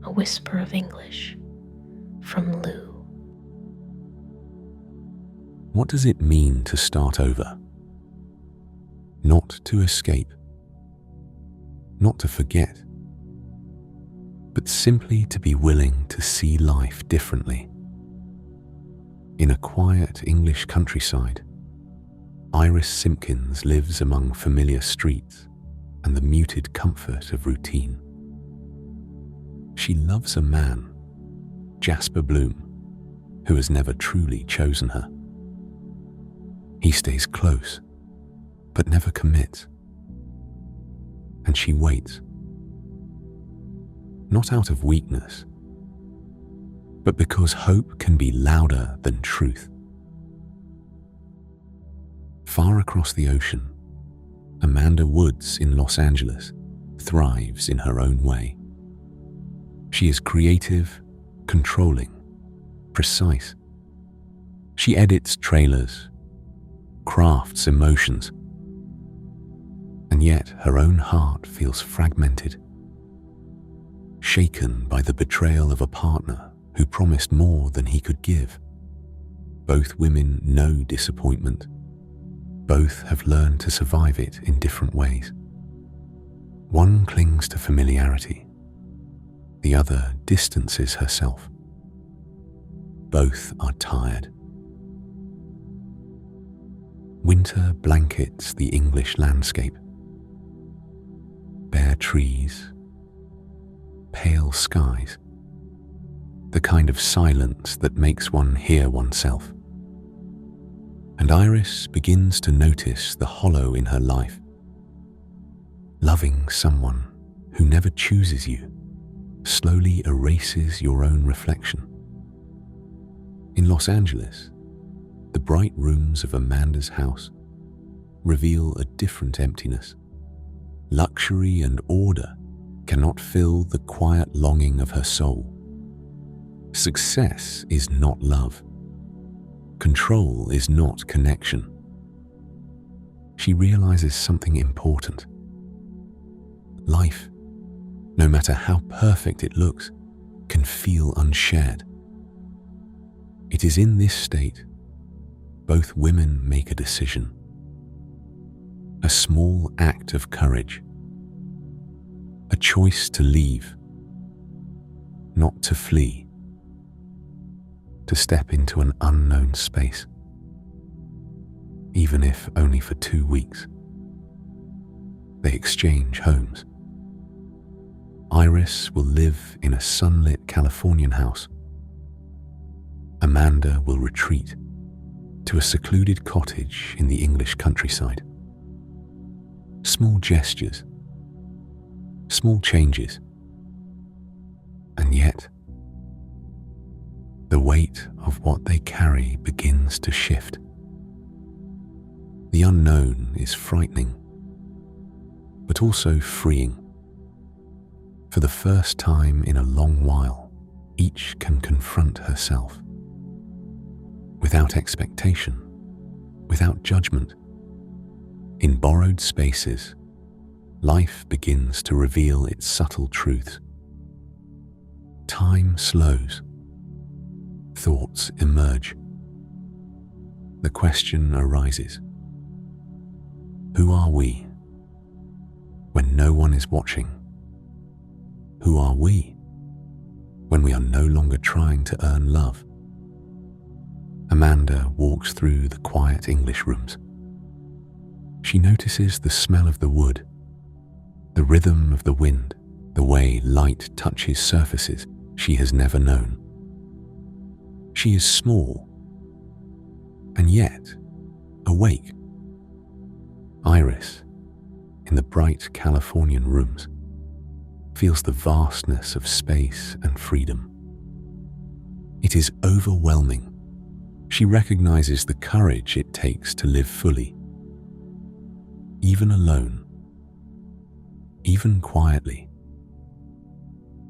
a whisper of English from Lou. What does it mean to start over? Not to escape, not to forget, but simply to be willing to see life differently. In a quiet English countryside, Iris Simpkins lives among familiar streets and the muted comfort of routine. She loves a man, Jasper Bloom, who has never truly chosen her. He stays close, but never commits. And she waits. Not out of weakness, but because hope can be louder than truth. Far across the ocean, Amanda Woods in Los Angeles thrives in her own way. She is creative, controlling, precise. She edits trailers, crafts emotions, and yet her own heart feels fragmented, shaken by the betrayal of a partner who promised more than he could give. Both women know disappointment. Both have learned to survive it in different ways. One clings to familiarity. The other distances herself. Both are tired. Winter blankets the English landscape. Bare trees, pale skies, the kind of silence that makes one hear oneself. And Iris begins to notice the hollow in her life. Loving someone who never chooses you slowly erases your own reflection. In Los Angeles, the bright rooms of Amanda's house reveal a different emptiness. Luxury and order cannot fill the quiet longing of her soul. Success is not love. Control is not connection. She realizes something important. Life, no matter how perfect it looks, can feel unshared. It is in this state both women make a decision, a small act of courage, a choice to leave, not to flee, to step into an unknown space, even if only for 2 weeks. They exchange homes. Iris will live in a sunlit Californian house. Amanda will retreat to a secluded cottage in the English countryside. Small gestures, small changes, and yet the weight of what they carry begins to shift. The unknown is frightening, but also freeing. For the first time in a long while, each can confront herself. Without expectation, without judgment. In borrowed spaces, life begins to reveal its subtle truths. Time slows. Thoughts emerge. The question arises: who are we when no one is watching? Who are we when we are no longer trying to earn love? Amanda walks through the quiet English rooms. She notices the smell of the wood, the rhythm of the wind, the way light touches surfaces she has never known. She is small, and yet awake. Iris, in the bright Californian rooms, feels the vastness of space and freedom. It is overwhelming. She recognizes the courage it takes to live fully, even alone, even quietly.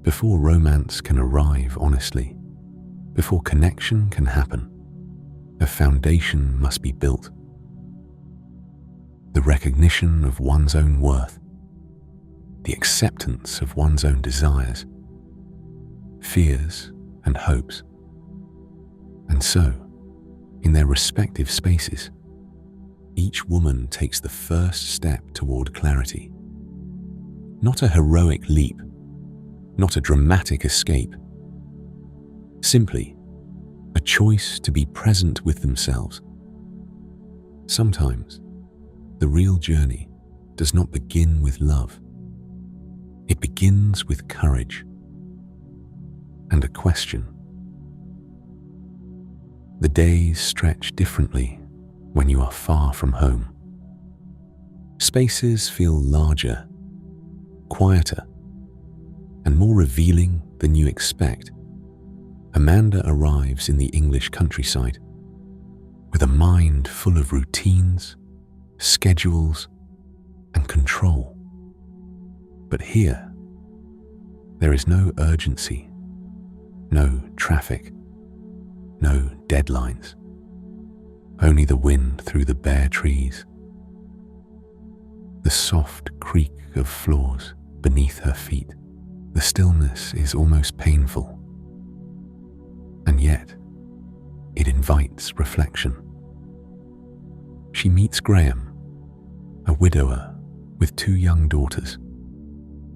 Before romance can arrive honestly, before connection can happen, a foundation must be built. The recognition of one's own worth, the acceptance of one's own desires, fears and hopes. And so, in their respective spaces, each woman takes the first step toward clarity. Not a heroic leap, not a dramatic escape. Simply, a choice to be present with themselves. Sometimes, the real journey does not begin with love. It begins with courage and a question. The days stretch differently when you are far from home. Spaces feel larger, quieter, and more revealing than you expect. Amanda arrives in the English countryside with a mind full of routines, schedules, and control. But here, there is no urgency, no traffic, no deadlines, only the wind through the bare trees, the soft creak of floors beneath her feet. The stillness is almost painful, and yet it invites reflection. She meets Graham, a widower with 2 young daughters,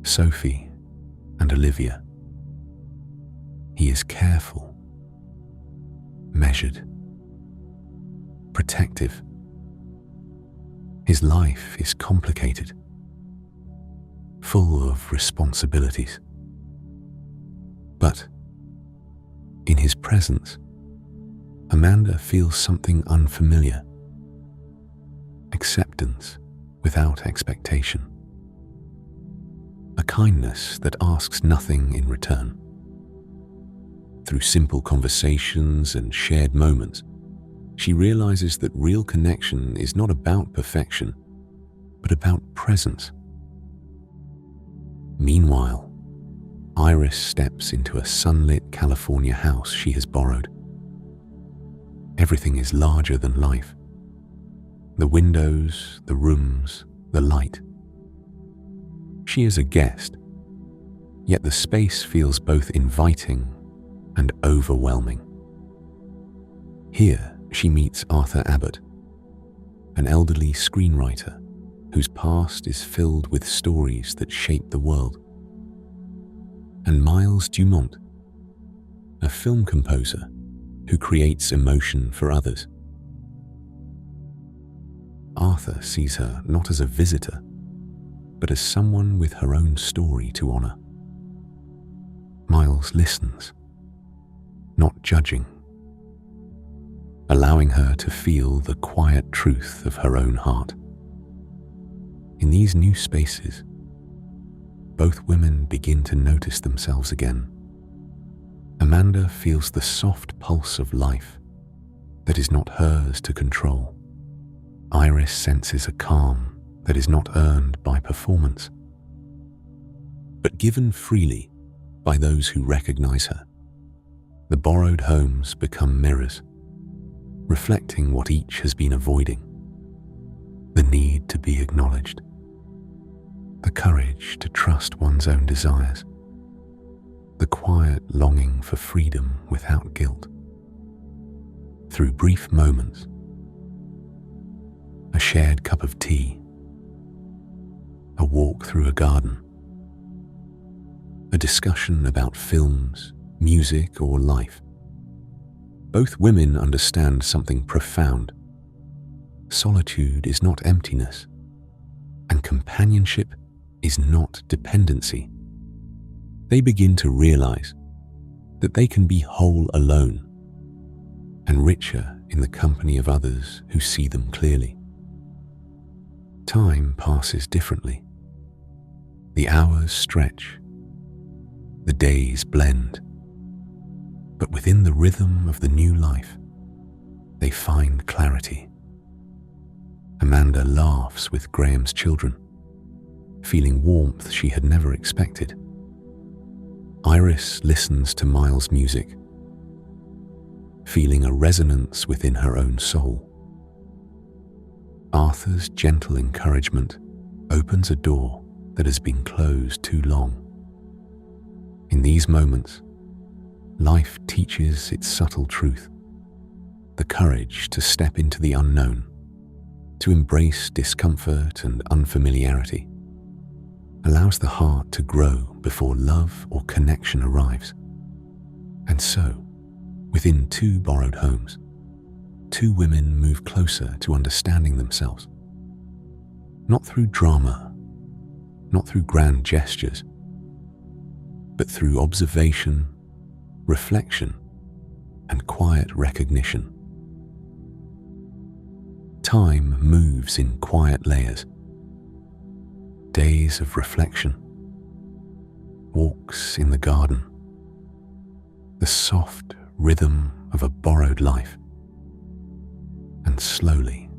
Sophie and Olivia. He is careful, measured, protective. His life is complicated, full of responsibilities. But in his presence, Amanda feels something unfamiliar. Acceptance without expectation. A kindness that asks nothing in return. Through simple conversations and shared moments, she realizes that real connection is not about perfection, but about presence. Meanwhile, Iris steps into a sunlit California house she has borrowed. Everything is larger than life. The windows, the rooms, the light. She is a guest, yet the space feels both inviting and overwhelming. Here she meets Arthur Abbott, an elderly screenwriter whose past is filled with stories that shape the world, and Miles Dumont, a film composer who creates emotion for others. Arthur sees her not as a visitor, but as someone with her own story to honor. Miles listens, not judging, allowing her to feel the quiet truth of her own heart. In these new spaces, both women begin to notice themselves again. Amanda feels the soft pulse of life that is not hers to control. Iris senses a calm that is not earned by performance, but given freely by those who recognize her. The borrowed homes become mirrors, reflecting what each has been avoiding: the need to be acknowledged, the courage to trust one's own desires, the quiet longing for freedom without guilt. Through brief moments, a shared cup of tea, a walk through a garden, a discussion about films, music, or life, both women understand something profound. Solitude is not emptiness, and companionship is not dependency. They begin to realize that they can be whole alone and richer in the company of others who see them clearly. Time passes differently. The hours stretch. The days blend. But within the rhythm of the new life, they find clarity. Amanda laughs with Graham's children, feeling warmth she had never expected. Iris listens to Miles' music, feeling a resonance within her own soul. Arthur's gentle encouragement opens a door that has been closed too long. In these moments, Life teaches its subtle truth, the courage to step into the unknown, to embrace discomfort and unfamiliarity, allows the heart to grow before love or connection arrives. And so, within two borrowed homes, two women move closer to understanding themselves. Not through drama, not through grand gestures, but through observation, reflection, and quiet recognition. Time moves in quiet layers. Days of reflection, walks in the garden, the soft rhythm of a borrowed life. And slowly,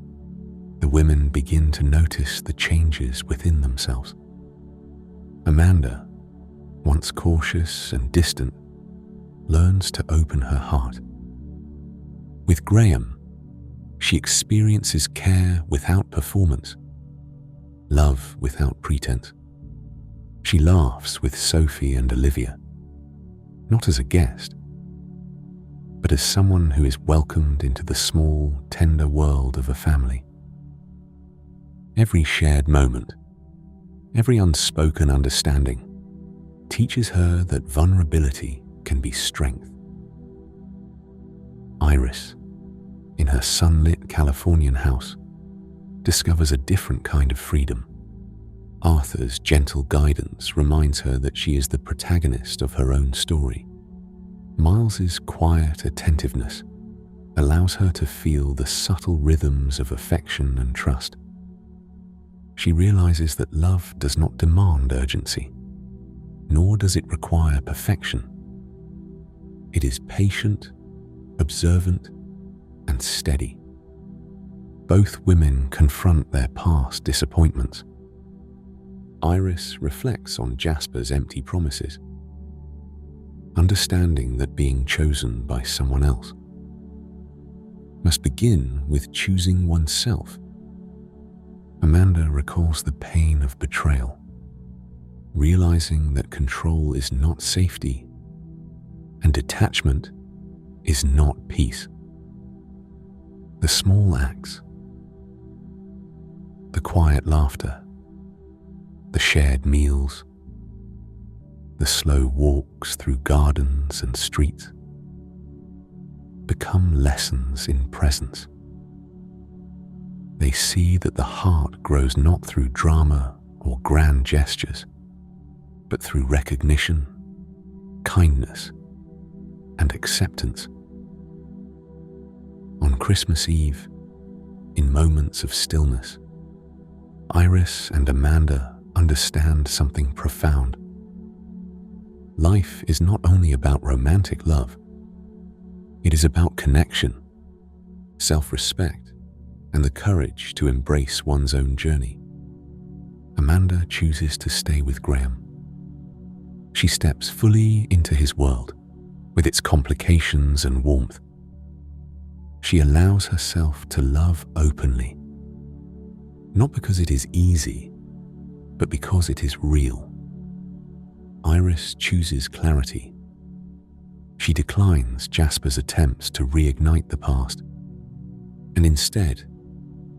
the women begin to notice the changes within themselves. Amanda, once cautious and distant, learns to open her heart. With Graham, she experiences care without performance, love without pretense. She laughs with Sophie and Olivia, not as a guest, but as someone who is welcomed into the small, tender world of a family. Every shared moment, every unspoken understanding, teaches her that vulnerability can be strength. Iris, in her sunlit Californian house, discovers a different kind of freedom. Arthur's gentle guidance reminds her that she is the protagonist of her own story. Miles's quiet attentiveness allows her to feel the subtle rhythms of affection and trust. She realizes that love does not demand urgency, nor does it require perfection. It is patient, observant, and steady. Both women confront their past disappointments. Iris reflects on Jasper's empty promises, understanding that being chosen by someone else must begin with choosing oneself. Amanda recalls the pain of betrayal, realizing that control is not safety and detachment is not peace. The small acts, the quiet laughter, the shared meals, the slow walks through gardens and streets, become lessons in presence. They see that the heart grows not through drama or grand gestures, but through recognition, kindness, and acceptance. On Christmas Eve, in moments of stillness, Iris and Amanda understand something profound. Life is not only about romantic love, it is about connection, self-respect, and the courage to embrace one's own journey. Amanda chooses to stay with Graham. She steps fully into his world, with its complications and warmth. She allows herself to love openly, not because it is easy, but because it is real. Iris chooses clarity. She declines Jasper's attempts to reignite the past, and instead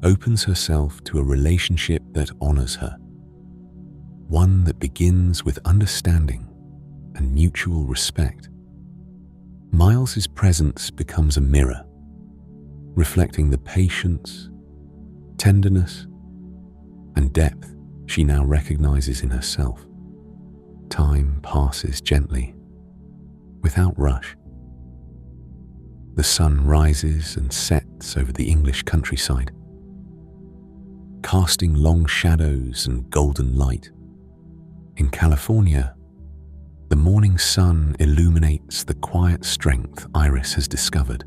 opens herself to a relationship that honors her, one that begins with understanding and mutual respect. Miles's presence becomes a mirror, reflecting the patience, tenderness, and depth she now recognizes in herself. Time passes gently, without rush. The sun rises and sets over the English countryside, casting long shadows and golden light. In California, the morning sun illuminates the quiet strength Iris has discovered.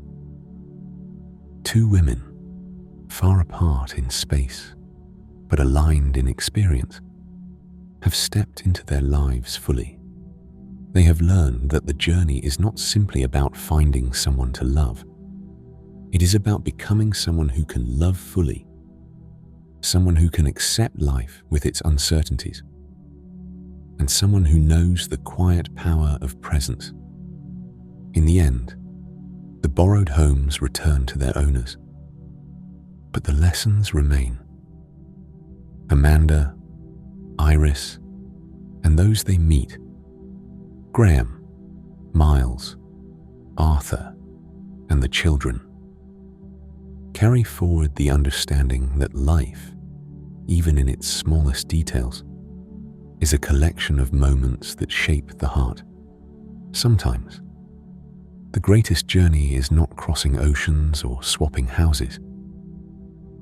Two women, far apart in space, but aligned in experience, have stepped into their lives fully. They have learned that the journey is not simply about finding someone to love. It is about becoming someone who can love fully, someone who can accept life with its uncertainties, and someone who knows the quiet power of presence. In the end, the borrowed homes return to their owners, but the lessons remain. Amanda, Iris, and those they meet, Graham, Miles, Arthur, and the children, carry forward the understanding that life, even in its smallest details, is a collection of moments that shape the heart. Sometimes, the greatest journey is not crossing oceans or swapping houses.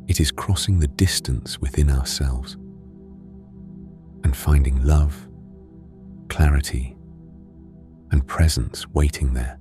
It is crossing the distance within ourselves and finding love, clarity, and presence waiting there.